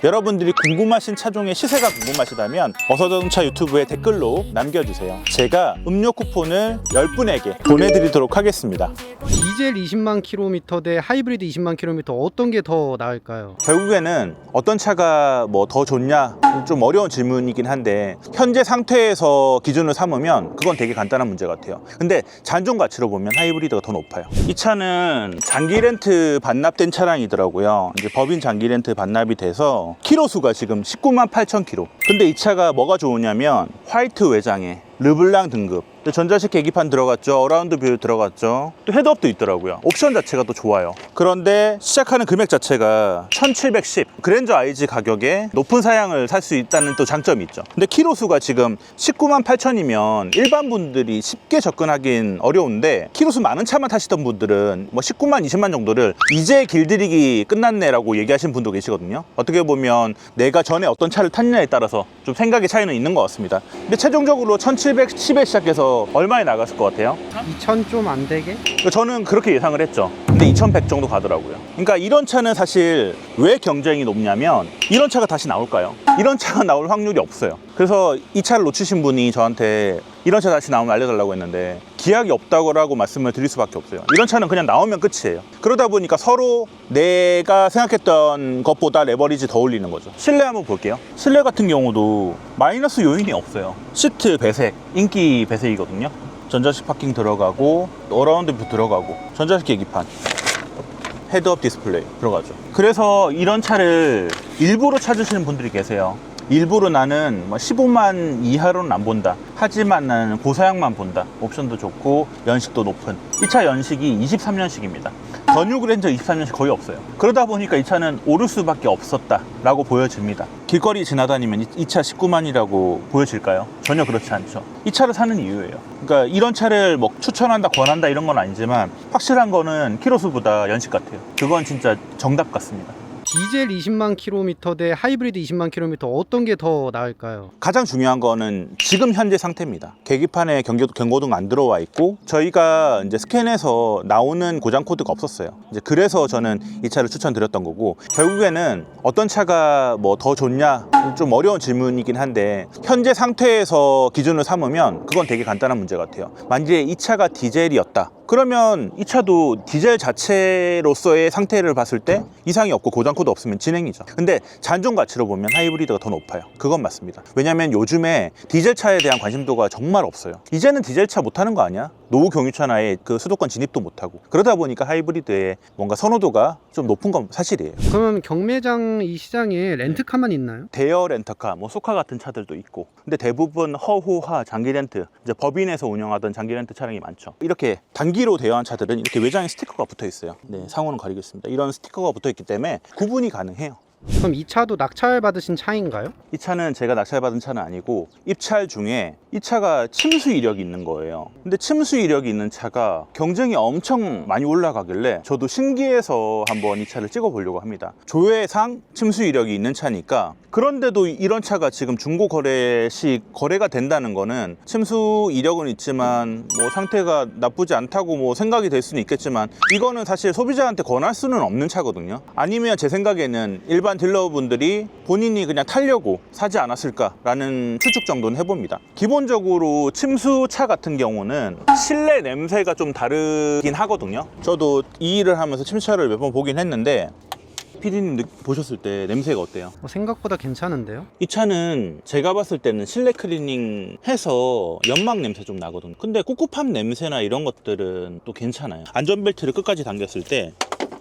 여러분들이 궁금하신 차종의 시세가 궁금하시다면 어서자동차 유튜브에 댓글로 남겨주세요. 제가 음료 쿠폰을 10분에게 보내드리도록 하겠습니다. 디젤 20만 킬로미터 대 하이브리드 20만 킬로미터 어떤 게 더 나을까요? 결국에는 어떤 차가 뭐 더 좋냐 좀 어려운 질문이긴 한데 현재 상태에서 기준을 삼으면 그건 되게 간단한 문제 같아요. 근데 잔존 가치로 보면 하이브리드가 더 높아요. 이 차는 장기 렌트 반납된 차량이더라고요. 이제 법인 장기 렌트 반납이 돼서 키로수가 지금 19만 8천 킬로. 근데 이 차가 뭐가 좋으냐면 화이트 외장에 르블랑 등급, 전자식 계기판 들어갔죠, 어라운드 뷰 들어갔죠, 또 헤드업도 있더라고요. 옵션 자체가 또 좋아요. 그런데 시작하는 금액 자체가 1710, 그랜저 IG 가격에 높은 사양을 살 수 있다는 또 장점이 있죠. 근데 키로수가 지금 19만 8천이면 일반 분들이 쉽게 접근하긴 어려운데, 키로수 많은 차만 타시던 분들은 뭐 19만 20만 정도를 이제 길들이기 끝났네 라고 얘기하시는 분도 계시거든요. 어떻게 보면 내가 전에 어떤 차를 탔냐에 따라서 좀 생각의 차이는 있는 것 같습니다. 근데 최종적으로 1710에 시작해서 얼마에 나갔을 것 같아요? 2000 좀 안 되게? 저는 그렇게 예상을 했죠. 근데 2100 정도 가더라고요. 그러니까 이런 차는 사실 왜 경쟁이 높냐면, 이런 차가 다시 나올까요? 이런 차가 나올 확률이 없어요. 그래서 이 차를 놓치신 분이 저한테 이런 차 다시 나오면 알려달라고 했는데 기약이 없다고 말씀을 드릴 수밖에 없어요. 이런 차는 그냥 나오면 끝이에요. 그러다 보니까 서로 내가 생각했던 것보다 레버리지 더 올리는 거죠. 실내 한번 볼게요. 실내 같은 경우도 마이너스 요인이 없어요. 시트 배색, 인기 배색이거든요. 전자식 파킹 들어가고, 어라운드 뷰 들어가고, 전자식 계기판, 헤드업 디스플레이 들어가죠. 그래서 이런 차를 일부러 찾으시는 분들이 계세요. 일부러 나는 15만 이하로는 안 본다, 하지만 나는 고사양만 본다, 옵션도 좋고 연식도 높은, 이 차 연식이 23년식입니다 전유 그랜저 23년식 거의 없어요. 그러다 보니까 이 차는 오를 수밖에 없었다 라고 보여집니다. 길거리 지나다니면 이 차 19만이라고 보여질까요? 전혀 그렇지 않죠. 이 차를 사는 이유예요. 그러니까 이런 차를 뭐 추천한다, 권한다 이런 건 아니지만 확실한 거는 키로수보다 연식 같아요. 그건 진짜 정답 같습니다. 디젤 20만 킬로미터 대 하이브리드 20만 킬로미터 어떤 게 더 나을까요? 가장 중요한 거는 지금 현재 상태입니다. 계기판에 경고등 안 들어와 있고, 저희가 이제 스캔해서 나오는 고장 코드가 없었어요. 이제 그래서 저는 이 차를 추천드렸던 거고, 결국에는 어떤 차가 뭐 더 좋냐 좀 어려운 질문이긴 한데 현재 상태에서 기준을 삼으면 그건 되게 간단한 문제 같아요. 만약에 이 차가 디젤이었다, 그러면 이 차도 디젤 자체로서의 상태를 봤을 때 이상이 없고 고장 코드 없으면 진행이죠. 근데 잔존 가치로 보면 하이브리드가 더 높아요. 그건 맞습니다. 왜냐면 요즘에 디젤 차에 대한 관심도가 정말 없어요. 이제는 디젤 차 못하는 거 아니야? 노후 경유차나 그 수도권 진입도 못하고, 그러다 보니까 하이브리드의 뭔가 선호도가 좀 높은 건 사실이에요. 그러면 경매장 이 시장에 렌트카만 있나요? 대여 렌터카, 뭐 소카 같은 차들도 있고, 근데 대부분 허호화 장기 렌트, 이제 법인에서 운영하던 장기 렌트 차량이 많죠. 이렇게 단기로 대여한 차들은 이렇게 외장에 스티커가 붙어 있어요. 네, 상호는 가리겠습니다. 이런 스티커가 붙어 있기 때문에 구분이 가능해요. 그럼 이 차도 낙찰 받으신 차인가요? 이 차는 제가 낙찰받은 차는 아니고, 입찰 중에 이 차가 침수 이력이 있는 거예요. 근데 침수 이력이 있는 차가 경쟁이 엄청 많이 올라가길래 저도 신기해서 한번 이 차를 찍어 보려고 합니다. 조회상 침수 이력이 있는 차니까. 그런데도 이런 차가 지금 중고 거래 시 거래가 된다는 거는 침수 이력은 있지만 뭐 상태가 나쁘지 않다고 뭐 생각이 될 수는 있겠지만, 이거는 사실 소비자한테 권할 수는 없는 차거든요. 아니면 제 생각에는 일반 딜러분들이 본인이 그냥 타려고 사지 않았을까라는 추측 정도는 해봅니다. 기본적으로 침수차 같은 경우는 실내 냄새가 좀 다르긴 하거든요. 저도 이 일을 하면서 침수차를 몇 번 보긴 했는데, 피디님 보셨을 때 냄새가 어때요? 생각보다 괜찮은데요? 이 차는 제가 봤을 때는 실내 클리닝 해서 연막 냄새 좀 나거든요. 근데 꿉꿉함 냄새나 이런 것들은 또 괜찮아요. 안전벨트를 끝까지 당겼을 때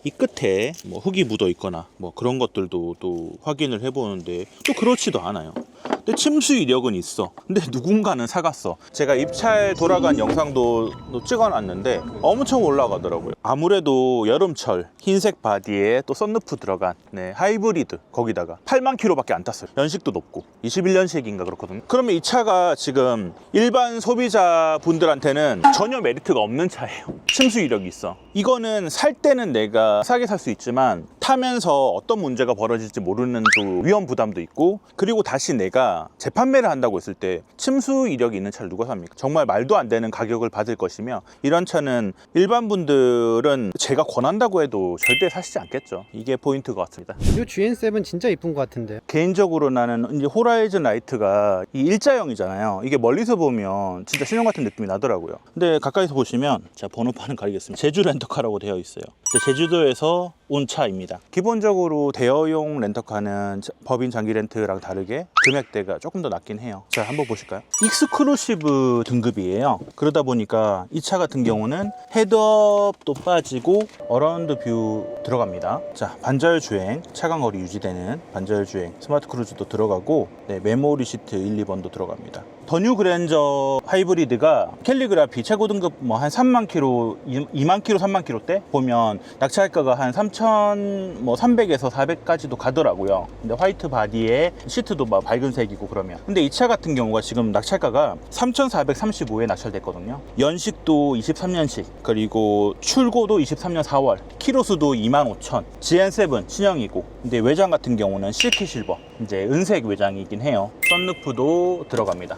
이 끝에 뭐 흙이 묻어 있거나 뭐 그런 것들도 또 확인을 해보는데 또 그렇지도 않아요. 근데 침수 이력은 있어. 근데 누군가는 사갔어. 제가 입찰 돌아간 영상도 찍어놨는데 엄청 올라가더라고요. 아무래도 여름철 흰색 바디에 또 썬루프 들어간 하이브리드, 거기다가 8만 킬로밖에 안 탔어요. 연식도 높고 21년식인가 그렇거든요. 그러면 이 차가 지금 일반 소비자분들한테는 전혀 메리트가 없는 차예요. 침수 이력이 있어. 이거는 살 때는 내가 싸게 살 수 있지만 타면서 어떤 문제가 벌어질지 모르는 또 위험 부담도 있고, 그리고 다시 내가 얘가 재판매를 한다고 했을 때 침수 이력이 있는 차를 누가 삽니까? 정말 말도 안 되는 가격을 받을 것이며, 이런 차는 일반 분들은 제가 권한다고 해도 절대 사시지 않겠죠. 이게 포인트 것 같습니다. 이 GN7 진짜 이쁜 것 같은데. 개인적으로 나는 이제 호라이즌 라이트가 이 일자형이잖아요. 이게 멀리서 보면 진짜 신형 같은 느낌이 나더라고요. 근데 가까이서 보시면, 자, 번호판은 가리겠습니다. 제주 렌터카라고 되어 있어요. 제주도에서 온 차입니다. 기본적으로 대여용 렌터카는 법인 장기 렌트랑 다르게 금액대가 조금 더 낮긴 해요. 자, 한번 보실까요? 익스클루시브 등급이에요. 그러다 보니까 이 차 같은 경우는 헤드업도 빠지고 어라운드 뷰 들어갑니다. 자, 반자율 주행, 차간 거리 유지되는 반자율 주행, 스마트 크루즈도 들어가고, 네, 메모리 시트 1, 2번도 들어갑니다. 더 뉴 그랜저 하이브리드가 캘리그라피 최고 등급 뭐 한 3만 킬로, 2만 킬로, 3만 킬로대 보면 낙찰가가 한 3,300에서 400까지도 가더라고요. 근데 화이트 바디에 시트도 막 밝은 색이고 그러면. 근데 이 차 같은 경우가 지금 낙찰가가 3,435에 낙찰됐거든요. 연식도 23년식, 그리고 출고도 23년 4월, 키로수도 25,000, GN7 신형이고, 근데 외장 같은 경우는 실키 실버, 이제 은색 외장이긴 해요. 썬루프도 들어갑니다.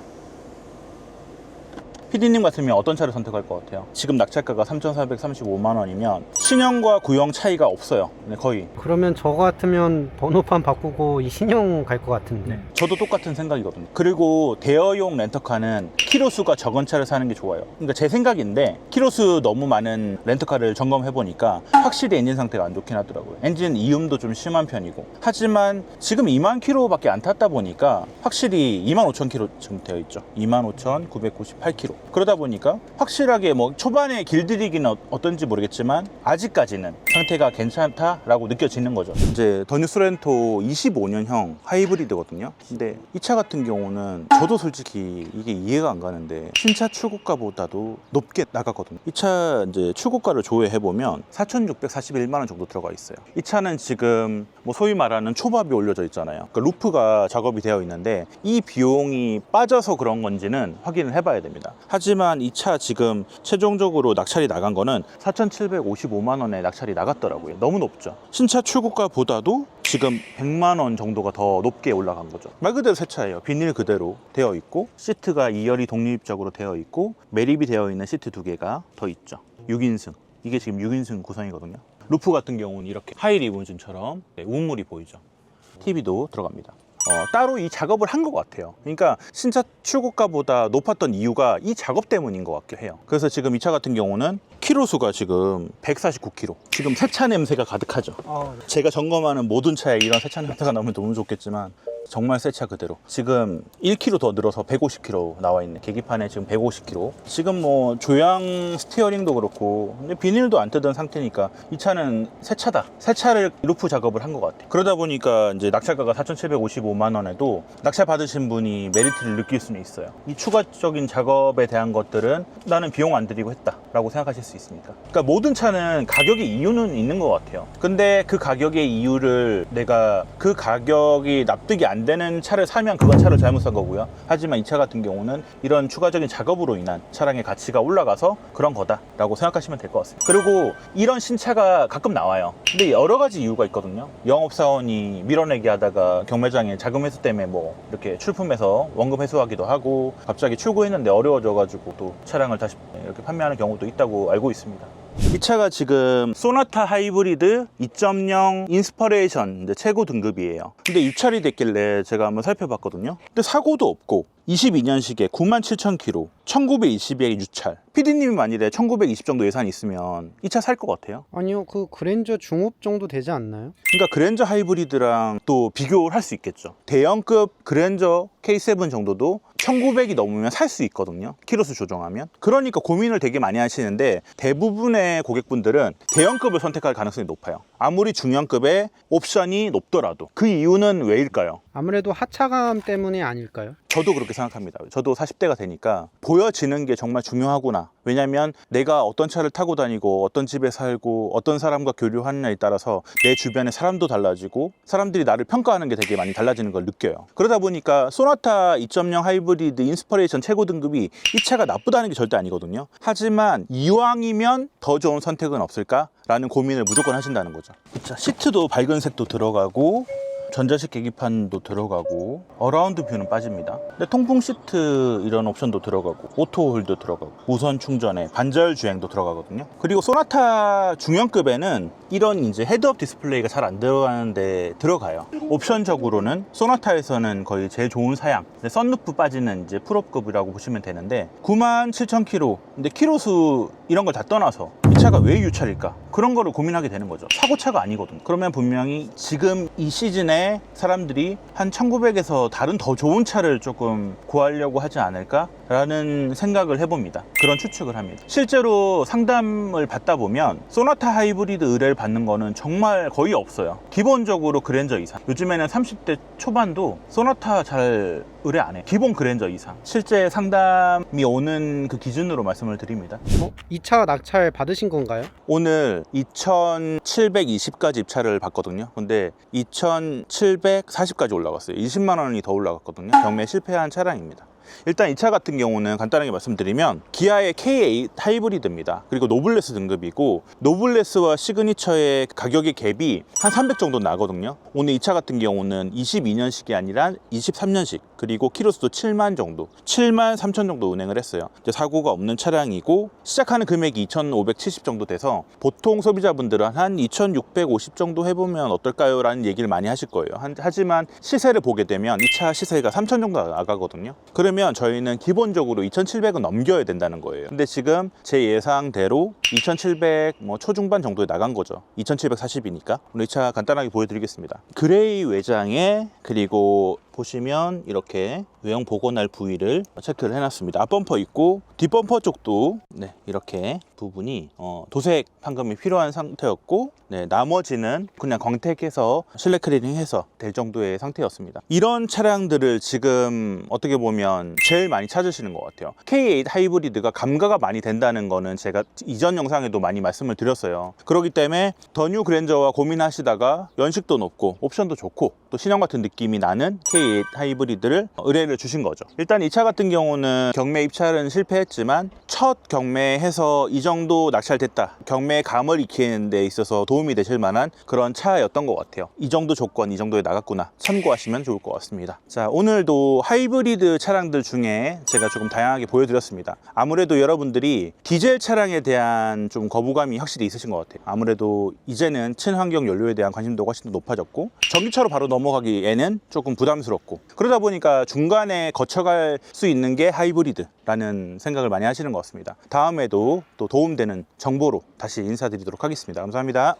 PD님 같으면 어떤 차를 선택할 것 같아요? 지금 낙찰가가 3,435만 원이면 신형과 구형 차이가 없어요. 네, 거의. 그러면 저 같으면 번호판 바꾸고 이 신형 갈 것 같은데. 저도 똑같은 생각이거든요. 그리고 대여용 렌터카는 키로수가 적은 차를 사는 게 좋아요. 그러니까 제 생각인데, 키로수 너무 많은 렌터카를 점검해 보니까 확실히 엔진 상태가 안 좋긴 하더라고요. 엔진 이음도 좀 심한 편이고. 하지만 지금 2만 킬로밖에 안 탔다 보니까 확실히 25,000킬로 지금 되어 있죠. 25,998킬로. 그러다 보니까 확실하게 뭐 초반에 길들이기는 어떤지 모르겠지만 아직까지는 상태가 괜찮다라고 느껴지는 거죠. 이제 더 뉴 소렌토 25년형 하이브리드거든요. 근데 이 차 같은 경우는 저도 솔직히 이게 이해가 안 가는데 신차 출고가보다도 높게 나갔거든요. 이 차 이제 출고가를 조회해 보면 4,641만 원 정도 들어가 있어요. 이 차는 지금 뭐 소위 말하는 초밥이 올려져 있잖아요. 그러니까 루프가 작업이 되어 있는데 이 비용이 빠져서 그런 건지는 확인을 해봐야 됩니다. 하지만 이 차 지금 최종적으로 낙찰이 나간 거는 4,755만 원에 낙찰이 나갔더라고요. 너무 높죠. 신차 출고가보다도 지금 100만 원 정도가 더 높게 올라간 거죠. 말 그대로 새 차예요. 비닐 그대로 되어 있고, 시트가 2열이 독립적으로 되어 있고, 매립이 되어 있는 시트 2개가 더 있죠. 6인승. 이게 지금 6인승 구성이거든요. 루프 같은 경우는 이렇게 하이 리무진처럼 우물이 보이죠. TV도 들어갑니다. 따로 이 작업을 한 것 같아요. 그러니까 신차 출고가보다 높았던 이유가 이 작업 때문인 것 같긴 해요. 그래서 지금 이 차 같은 경우는 키로수가 지금 149km. 지금 새차 냄새가 가득하죠. 제가 점검하는 모든 차에 이런 새차 냄새가 나오면 너무 좋겠지만 정말 새 차 그대로. 지금 1km 더 늘어서 150km 나와 있네. 계기판에 지금 150km. 지금 뭐 조향 스티어링도 그렇고, 근데 비닐도 안 뜯은 상태니까 이 차는 새 차다. 새 차를 루프 작업을 한 것 같아요. 그러다 보니까 이제 낙찰가가 4,755만 원에도 낙찰 받으신 분이 메리트를 느낄 수는 있어요. 이 추가적인 작업에 대한 것들은 나는 비용 안 들이고 했다라고 생각하실 수 있으니까. 그러니까 모든 차는 가격의 이유는 있는 것 같아요. 근데 그 가격의 이유를 내가 그 가격이 납득이 안 되는 차를 사면 그건 차를 잘못 산 거고요. 하지만 이 차 같은 경우는 이런 추가적인 작업으로 인한 차량의 가치가 올라가서 그런 거다라고 생각하시면 될 것 같습니다. 그리고 이런 신차가 가끔 나와요. 근데 여러 가지 이유가 있거든요. 영업사원이 밀어내기 하다가 경매장에 자금 회수 때문에 뭐 이렇게 출품해서 원금 회수하기도 하고, 갑자기 출고했는데 어려워져가지고 또 차량을 다시 이렇게 판매하는 경우도 있다고 알고 있습니다. 이 차가 지금 소나타 하이브리드 2.0 인스퍼레이션 이제 최고 등급이에요. 근데 입찰이 됐길래 제가 한번 살펴봤거든요. 근데 사고도 없고 22년식에 97,000km, 1920에 유찰. PD님이 만일에 1920 정도 예산이 있으면 이 차 살 것 같아요? 아니요, 그 그랜저 중업 정도 되지 않나요? 그러니까 그랜저 하이브리드랑 또 비교를 할 수 있겠죠. 대형급 그랜저 K7 정도도 1900이 넘으면 살 수 있거든요. 키로수 조정하면. 그러니까 고민을 되게 많이 하시는데, 대부분의 고객분들은 대형급을 선택할 가능성이 높아요. 아무리 중형급의 옵션이 높더라도. 그 이유는 왜일까요? 아무래도 하차감 때문이 아닐까요? 저도 그렇게 생각합니다. 저도 40대가 되니까 보여지는 게 정말 중요하구나. 왜냐면 내가 어떤 차를 타고 다니고 어떤 집에 살고 어떤 사람과 교류하느냐에 따라서 내 주변의 사람도 달라지고 사람들이 나를 평가하는 게 되게 많이 달라지는 걸 느껴요. 그러다 보니까 소나타 2.0 하이브리드 인스퍼레이션 최고 등급이 이 차가 나쁘다는 게 절대 아니거든요. 하지만 이왕이면 더 좋은 선택은 없을까? 라는 고민을 무조건 하신다는 거죠. 자, 시트도 밝은 색도 들어가고 전자식 계기판도 들어가고 어라운드 뷰는 빠집니다. 근데 통풍 시트 이런 옵션도 들어가고 오토 홀도 들어가고 무선 충전에 반절 주행도 들어가거든요. 그리고 소나타 중형급에는 이런 이제 헤드업 디스플레이가 잘 안 들어가는데 들어가요. 옵션적으로는 소나타에서는 거의 제일 좋은 사양, 썬루프 빠지는 이제 풀업급이라고 보시면 되는데 97,000km. 근데 키로수 이런 걸 다 떠나서 이 차가 왜 유차일까? 그런 거를 고민하게 되는 거죠. 사고차가 아니거든. 그러면 분명히 지금 이 시즌에 사람들이 한 1900에서 다른 더 좋은 차를 조금 구하려고 하지 않을까? 라는 생각을 해봅니다. 그런 추측을 합니다. 실제로 상담을 받다 보면 소나타 하이브리드 의뢰를 받는 거는 정말 거의 없어요. 기본적으로 그랜저 이상. 요즘에는 30대 초반도 소나타 잘 의뢰 안 해. 기본 그랜저 이상. 실제 상담이 오는 그 기준으로 말씀을 드립니다. 이 차 낙찰 받으신 건가요? 오늘 2,720까지 입찰을 받거든요. 근데 2,740까지 올라갔어요. 20만 원이 더 올라갔거든요. 경매 실패한 차량입니다. 일단 이 차 같은 경우는 간단하게 말씀드리면 기아의 K8 하이브리드입니다. 그리고 노블레스 등급이고 노블레스와 시그니처의 가격의 갭이 한 300 정도 나거든요. 오늘 이 차 같은 경우는 22년식이 아니라 23년식, 그리고 키로수도 7만 정도, 7만 3천 정도 운행을 했어요. 이제 사고가 없는 차량이고 시작하는 금액이 2,570 정도 돼서 보통 소비자분들은 한 2,650 정도 해보면 어떨까요? 라는 얘기를 많이 하실 거예요. 하지만 시세를 보게 되면 이 차 시세가 3천 정도 나가거든요. 그러면 저희는 기본적으로 2,700은 넘겨야 된다는 거예요. 근데 지금 제 예상대로 2,700 초중반 정도에 나간 거죠. 2,740이니까. 오늘 이 차 간단하게 보여드리겠습니다. 그레이 외장에, 그리고 보시면 이렇게 외형 복원할 부위를 체크를 해놨습니다. 앞범퍼 있고 뒷범퍼 쪽도 이렇게 부분이 도색 판금이 필요한 상태였고, 나머지는 그냥 광택해서 실내 클리닝해서 될 정도의 상태였습니다. 이런 차량들을 지금 어떻게 보면 제일 많이 찾으시는 것 같아요. K8 하이브리드가 감가가 많이 된다는 거는 제가 이전 영상에도 많이 말씀을 드렸어요. 그렇기 때문에 더 뉴 그랜저와 고민하시다가 연식도 높고 옵션도 좋고 또 신형 같은 느낌이 나는 K8 하이브리드를 의뢰를 주신 거죠. 일단 이 차 같은 경우는 경매 입찰은 실패했지만 첫 경매해서 이 정도 낙찰됐다, 경매의 감을 익히는 데 있어서 도움이 되실 만한 그런 차였던 것 같아요. 이 정도 조건, 이 정도에 나갔구나, 참고하시면 좋을 것 같습니다. 자, 오늘도 하이브리드 차량들 중에 제가 조금 다양하게 보여드렸습니다. 아무래도 여러분들이 디젤 차량에 대한 좀 거부감이 확실히 있으신 것 같아요. 아무래도 이제는 친환경 연료에 대한 관심도가 훨씬 더 높아졌고 전기차로 바로 넘어가기에는 조금 부담스럽고, 그러다 보니까 중간에 거쳐갈 수 있는 게 하이브리드라는 생각을 많이 하시는 것 같습니다. 다음에도 또 도움되는 정보로 다시 인사드리도록 하겠습니다. 감사합니다.